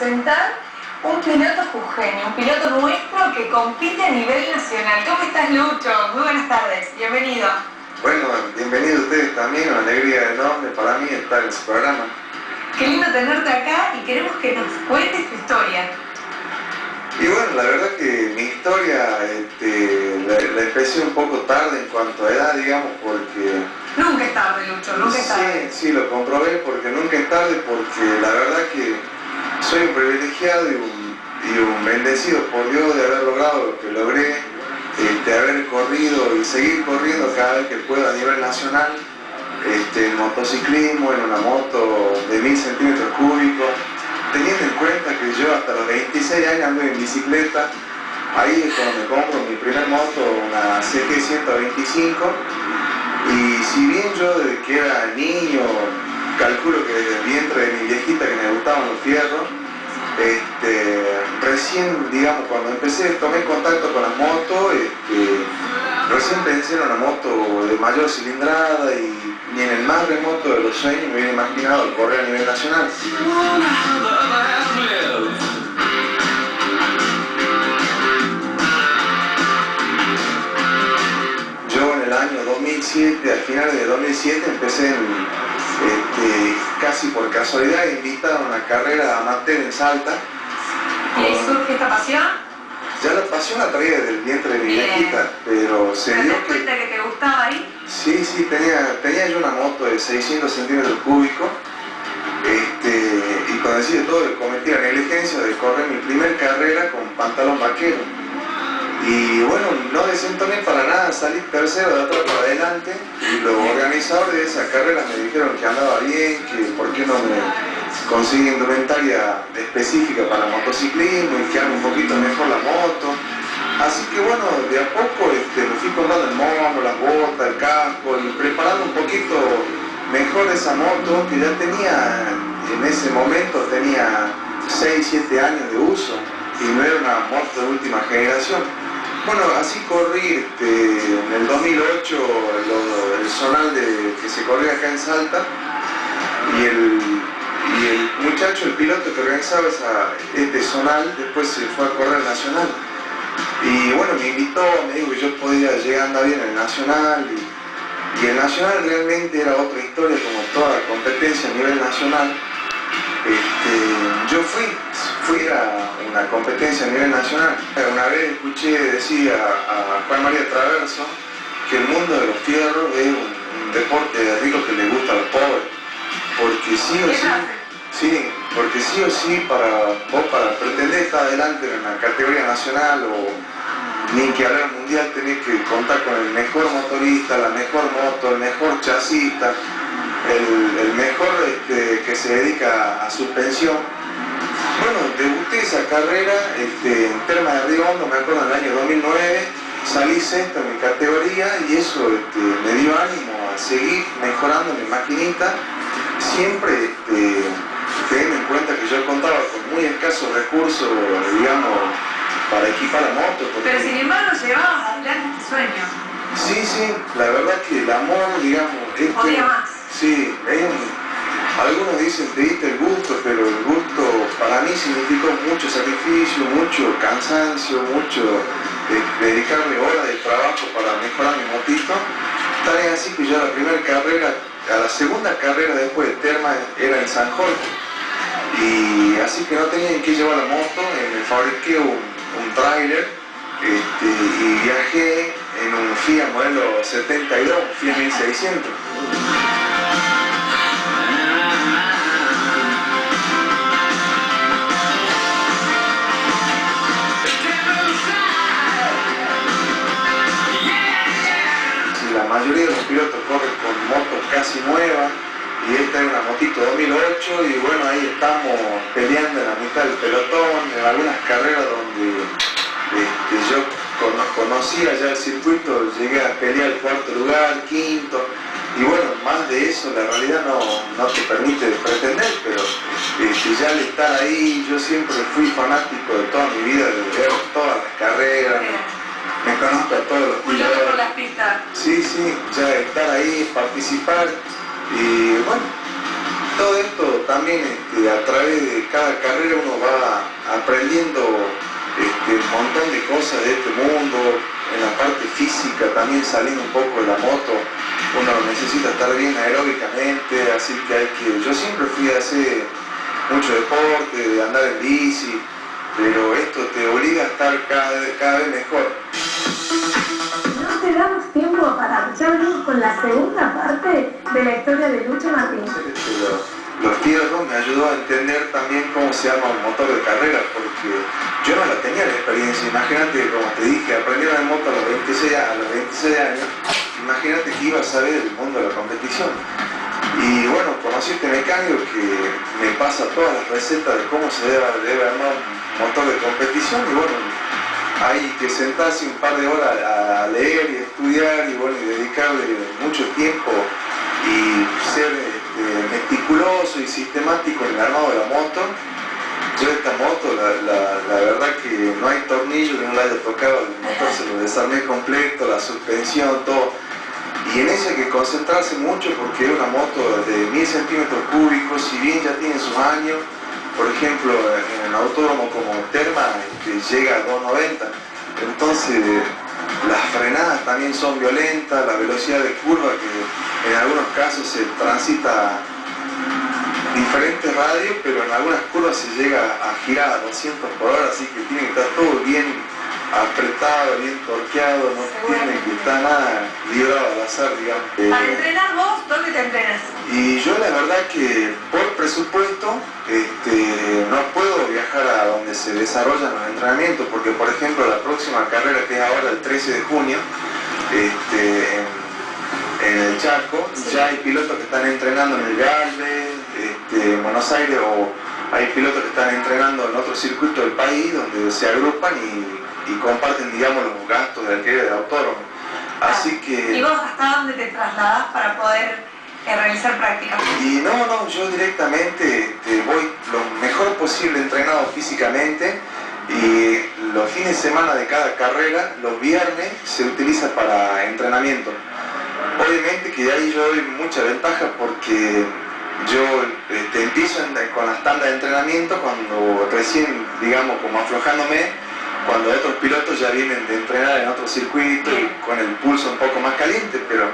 presentar un piloto jujeño, un piloto nuestro que compite a nivel nacional. ¿Cómo estás, Lucho? Muy buenas tardes, bienvenido. Bueno, bienvenido a ustedes también, una alegría enorme para mí estar en su programa. Qué lindo tenerte acá y queremos que nos cuentes tu historia. Y bueno, la verdad que mi historia la empecé un poco tarde en cuanto a edad, digamos, porque... Nunca es tarde, Lucho, nunca es tarde. Sí, lo comprobé porque nunca es tarde, porque la verdad que soy un privilegiado y un bendecido por Dios de haber logrado lo que logré, de haber corrido y seguir corriendo cada vez que puedo a nivel nacional, en motociclismo, en una moto de 1000 centímetros cúbicos, teniendo en cuenta que yo hasta los 26 años ando en bicicleta. Ahí es cuando me compro mi primer moto, una CG 125, y si bien yo desde que era niño, calculo que desde el vientre de mi viejita que me gustaban los fierros, recién, digamos, cuando tomé contacto con la moto, recién pensé en una moto de mayor cilindrada y ni en el más remoto de los sueños me hubiera imaginado correr a nivel nacional. Yo en el año 2007, al final de 2007, empecé casi por casualidad invitado a una carrera amateur en Salta. ¿Y ahí surge esta pasión? Ya la pasión la traía desde el vientre de mi viejita, pero se ¿Te dio das cuenta que te gustaba ahí? Sí, tenía yo una moto de 600 centímetros cúbicos, y cuando decía todo, cometí la negligencia de correr mi primer carrera con pantalón vaquero. Y bueno, no desentoné para nada, salí tercero de atrás para adelante, y los organizadores de esa carrera me dijeron que andaba bien, que por qué no me conseguí indumentaria específica para motociclismo y que haga un poquito mejor la moto. Así que bueno, de a poco me fui comprando el mono, las botas, el casco y preparando un poquito mejor esa moto que ya tenía, en ese momento tenía 6, 7 años de uso y no era una moto de última generación. Bueno, así corrí en el 2008 el zonal que se corría acá en Salta, y el muchacho, el piloto que organizaba este zonal, después se fue a correr nacional. Y bueno, me invitó, me dijo que yo podía llegar a andar bien en el nacional, y el nacional realmente era otra historia, como toda la competencia a nivel nacional. Yo fui a una competencia a nivel nacional. Una vez escuché decir a Juan María Traverso que el mundo de los fierros es un deporte de ricos que le gusta a los pobres, porque sí o sí, para pretender estar adelante en la categoría nacional o ni que hablar mundial, tenés que contar con el mejor motorista, la mejor moto, el mejor chasista, el mejor que se dedica a suspensión. Bueno, debuté esa carrera en Termas de Río Hondo, me acuerdo, en el año 2009, salí sexto en mi categoría, y eso me dio ánimo a seguir mejorando mi maquinita, siempre teniendo en cuenta que yo contaba con muy escasos recursos, digamos, para equipar la moto. Pero sin embargo llevabas adelante este sueño. Sí, la verdad que el amor, digamos... Podía más. Sí, algunos dicen te diste el gusto, pero el gusto para mí significó mucho sacrificio, mucho cansancio, mucho dedicarle horas de trabajo para mejorar mi motito. Tal es así que yo a la segunda carrera después de Terma era en San Jorge, y así que no tenía en qué llevar la moto, me fabriqué un tráiler, y viajé en un Fiat modelo 72, Fiat 1600. La mayoría de los pilotos corren con motos casi nuevas, y esta es una motito 2008, y bueno, ahí estamos peleando en la mitad del pelotón, en algunas carreras donde yo conocía ya el circuito, llegué a pelear el cuarto lugar, quinto, y bueno, más de eso la realidad no te permite pretender, pero ya al estar ahí, yo siempre fui fanático de toda mi vida, de ver todas las carreras. Me conozco a todos los pilotos. Un loco por las pistas. Sí, ya estar ahí, participar, y bueno, todo esto también a través de cada carrera uno va aprendiendo un montón de cosas de este mundo. En la parte física también saliendo un poco de la moto, uno necesita estar bien aeróbicamente, así que yo siempre fui a hacer mucho deporte, de andar en bici, pero esto te obliga a estar cada vez mejor. No te damos tiempo para ya venimos con la segunda parte de la historia de Lucho Martín. Los fierros me ayudó a entender también cómo se arma un motor de carrera, porque yo no la tenía la experiencia. Imagínate, como te dije, aprendí a moto a los 26 años, imagínate que iba a saber el mundo de la competición. Y bueno, conocí este mecánico que me pasa todas las recetas de cómo se debe armar un motor de competición, y bueno, hay que sentarse un par de horas a leer y estudiar y bueno, y dedicarle mucho tiempo y ser meticuloso y sistemático en el armado de la moto. Yo esta moto, la verdad que no hay tornillo que no la haya tocado, el motor se lo desarmé completo, la suspensión, todo. Y en eso hay que concentrarse mucho porque es una moto de 1000 centímetros cúbicos, si bien ya tiene sus años. Por ejemplo, en un autódromo como Terma llega a 290, entonces las frenadas también son violentas, la velocidad de curva que en algunos casos se transita diferentes radios, pero en algunas curvas se llega a girar a 200 por hora, así que tiene que estar todo bien apretado, bien torqueado, no tiene que estar nada librado al azar, digamos. Para entrenar vos, ¿dónde te entrenas? Y yo la verdad que por presupuesto no puedo viajar a donde se desarrollan los entrenamientos, porque por ejemplo la próxima carrera, que es ahora el 13 de junio, en el Chaco, sí, ya hay pilotos que están entrenando en el Galvez, en Buenos Aires, o hay pilotos que están entrenando en otro circuito del país donde se agrupan y comparten, digamos, los gastos de alquiler del autódromo. Así que... ¿Y vos hasta dónde te trasladás para poder realizar prácticas? Y no, yo directamente voy lo mejor posible entrenado físicamente, y los fines de semana de cada carrera, los viernes, se utiliza para entrenamiento. Obviamente que de ahí yo doy mucha ventaja porque yo empiezo con las tandas de entrenamiento cuando recién, digamos, como aflojándome, cuando otros pilotos ya vienen de entrenar en otro circuito y con el pulso un poco más caliente, pero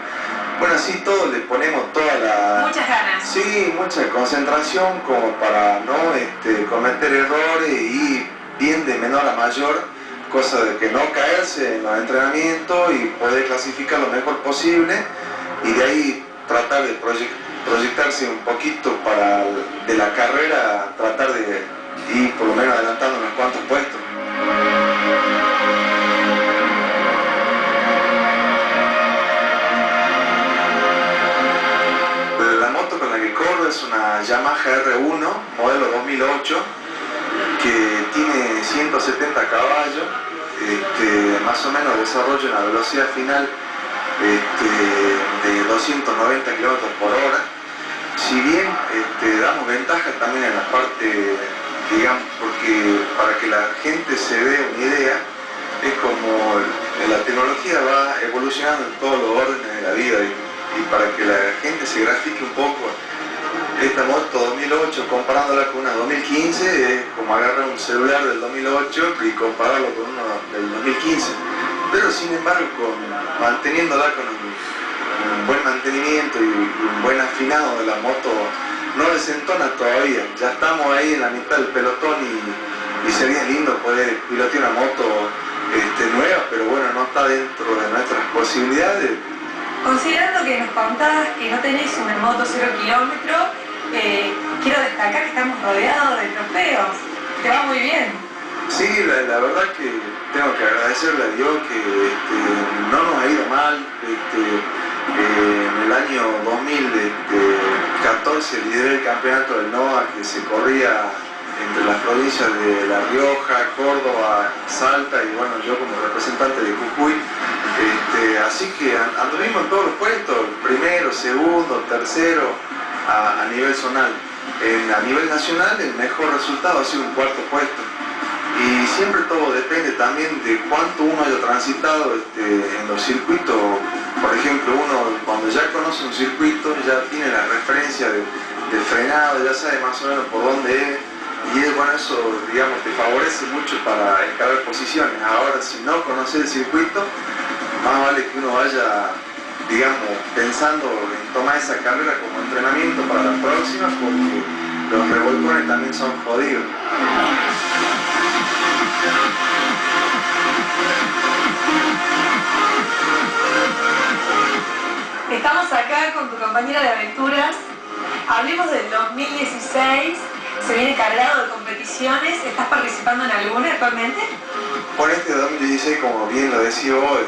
bueno, así todos le ponemos toda la... Muchas ganas. Sí, mucha concentración como para no cometer errores y bien de menor a mayor, cosa de que no caerse en los entrenamientos y poder clasificar lo mejor posible, y de ahí tratar de proyectarse un poquito para de la carrera, tratar de ir por lo menos adelantando unos cuantos puestos. La moto con la que corro es una Yamaha R1 modelo 2008 que tiene 170 caballos, más o menos desarrolla una velocidad final de 290 km por hora. Si bien damos ventaja también en la parte, digamos, porque para que la gente se dé una idea, es como la tecnología va evolucionando en todos los órdenes de la vida, y para que la gente se grafique un poco, esta moto 2008 comparándola con una 2015 es como agarrar un celular del 2008 y compararlo con uno del 2015, pero sin embargo manteniéndola con un buen mantenimiento y un buen afinado de la moto, no desentona todavía. Ya estamos ahí en la mitad del pelotón y sería lindo poder pilotear una moto nueva, pero bueno, no está dentro de nuestras posibilidades. Considerando que nos contabas que no tenés una moto 0 kilómetros, quiero destacar que estamos rodeados de trofeos. Te va muy bien. Sí, la verdad que tengo que agradecerle a Dios que no nos ha ido mal. En el año 2014 lideré el campeonato del NOA, que se corría entre las provincias de La Rioja, Córdoba, Salta, y bueno, yo como representante de Jujuy. Así que anduvimos en todos los puestos, primero, segundo, tercero, a nivel zonal. A nivel nacional el mejor resultado ha sido un cuarto puesto. Y siempre todo depende también de cuánto uno haya transitado en los circuitos. Por ejemplo, uno cuando ya conoce un circuito ya tiene la referencia de de frenado, ya sabes más o menos por dónde es. Y bueno, eso, digamos, te favorece mucho para encarar posiciones. Ahora, si no conoces el circuito, más vale que uno vaya, digamos, pensando en tomar esa carrera como entrenamiento para las próximas, porque los revolcones también son jodidos. Estamos acá con tu compañera de aventuras. Hablemos del 2016. Se viene cargado de competiciones. ¿Estás participando en alguna actualmente? Bueno, este 2016, como bien lo decía vos,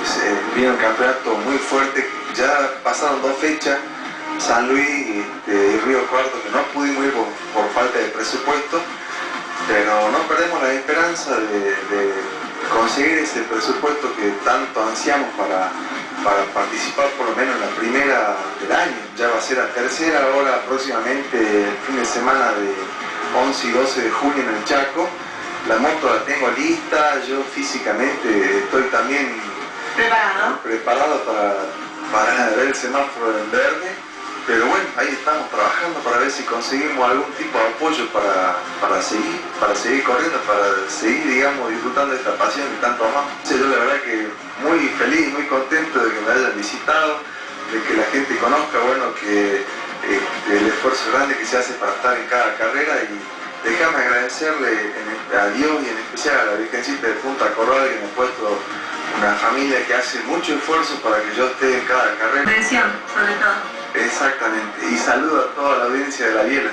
se viene un campeonato muy fuerte. Ya pasaron 2 fechas, San Luis y Río Cuarto, que no pudimos ir por falta de presupuesto, pero no perdemos la esperanza de conseguir ese presupuesto que tanto ansiamos para participar por lo menos en la primera del año. Ya va a ser la tercera, ahora próximamente el fin de semana de 11 y 12 de junio en el Chaco. La moto la tengo lista, yo físicamente estoy también preparado para ver el semáforo en verde, pero bueno, ahí estamos trabajando para ver si conseguimos algún tipo de apoyo para seguir corriendo, para seguir, digamos, disfrutando de esta pasión que tanto amamos. Yo la verdad que muy feliz, muy contento de que me hayan visitado, de que la gente conozca, bueno, que el esfuerzo grande que se hace para estar en cada carrera. Y déjame agradecerle a Dios y en especial a la Virgencita de Punta Corral, que me ha puesto una familia que hace mucho esfuerzo para que yo esté en cada carrera. Atención, sobre todo. Exactamente, y saludo a toda la audiencia de La Biela.